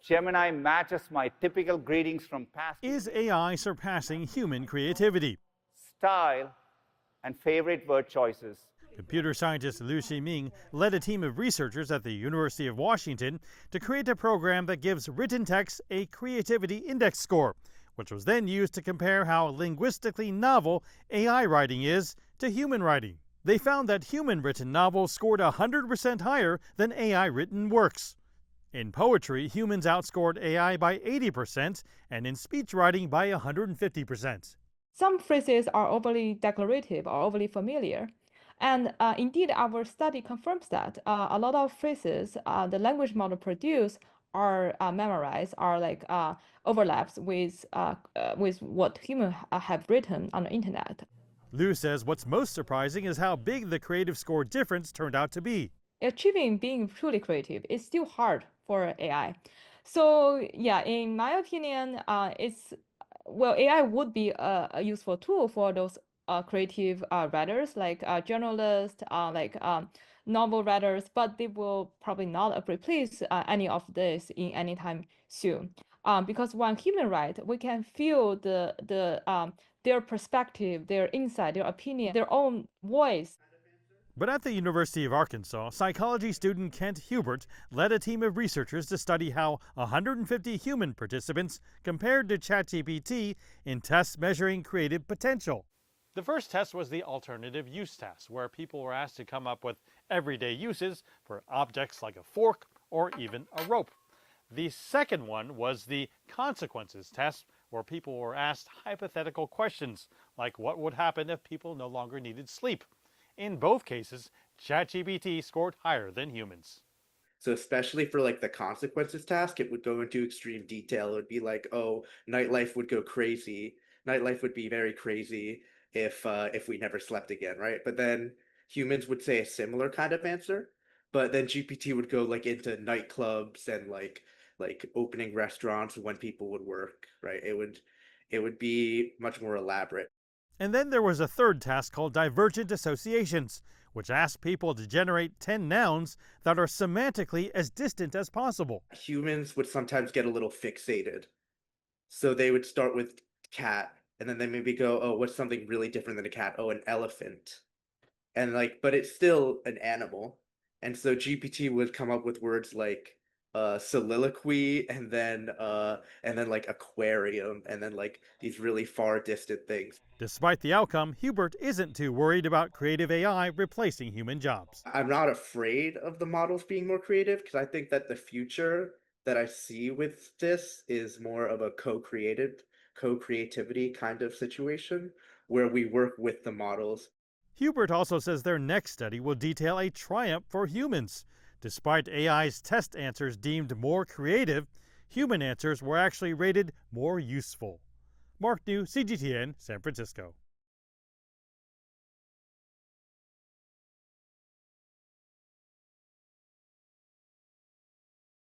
Gemini matches my typical greetings from past. Is AI surpassing human creativity? Style and favorite word choices. Computer scientist Liu Ximing led a team of researchers at the University of Washington to create a program that gives written text a creativity index score, which was then used to compare how linguistically novel AI writing is to human writing. They found that human-written novels scored 100% higher than AI-written works. In poetry, humans outscored AI by 80%, and in speech writing by 150%. Some phrases are overly declarative or overly familiar. And indeed, our study confirms that a lot of phrases the language model produce are memorized, are like overlaps with what humans have written on the internet. Liu says what's most surprising is how big the creative score difference turned out to be. Achieving being truly creative is still hard for AI. So yeah, in my opinion, AI would be a useful tool for those creative writers, like journalists, novel writers, but they will probably not replace any of this in any time soon. Because when human write, we can feel their perspective, their insight, their opinion, their own voice. But at the University of Arkansas, psychology student Kent Hubert led a team of researchers to study how 150 human participants compared to ChatGPT in tests measuring creative potential. The first test was the alternative use test, where people were asked to come up with everyday uses for objects like a fork or even a rope. The second one was the consequences test, where people were asked hypothetical questions, like what would happen if people no longer needed sleep. In both cases, ChatGPT scored higher than humans. So especially for like the consequences task, it would go into extreme detail. It would be like, oh, nightlife would go crazy. Nightlife would be very crazy if we never slept again, right? But then humans would say a similar kind of answer, but then GPT would go like into nightclubs and like opening restaurants when people would work, right? It would be much more elaborate. And then there was a third task called divergent associations, which asked people to generate 10 nouns that are semantically as distant as possible. Humans would sometimes get a little fixated. So they would start with cat, and then they maybe go, oh, what's something really different than a cat? Oh, an elephant. And like, but it's still an animal. And so GPT would come up with words like soliloquy and then like aquarium and then like these really far distant things. Despite the outcome, Hubert isn't too worried about creative AI replacing human jobs. I'm not afraid of the models being more creative because I think that the future that I see with this is more of a co-creativity kind of situation where we work with the models. Hubert also says their next study will detail a triumph for humans. Despite AI's test answers deemed more creative, human answers were actually rated more useful. Mark New, CGTN, San Francisco.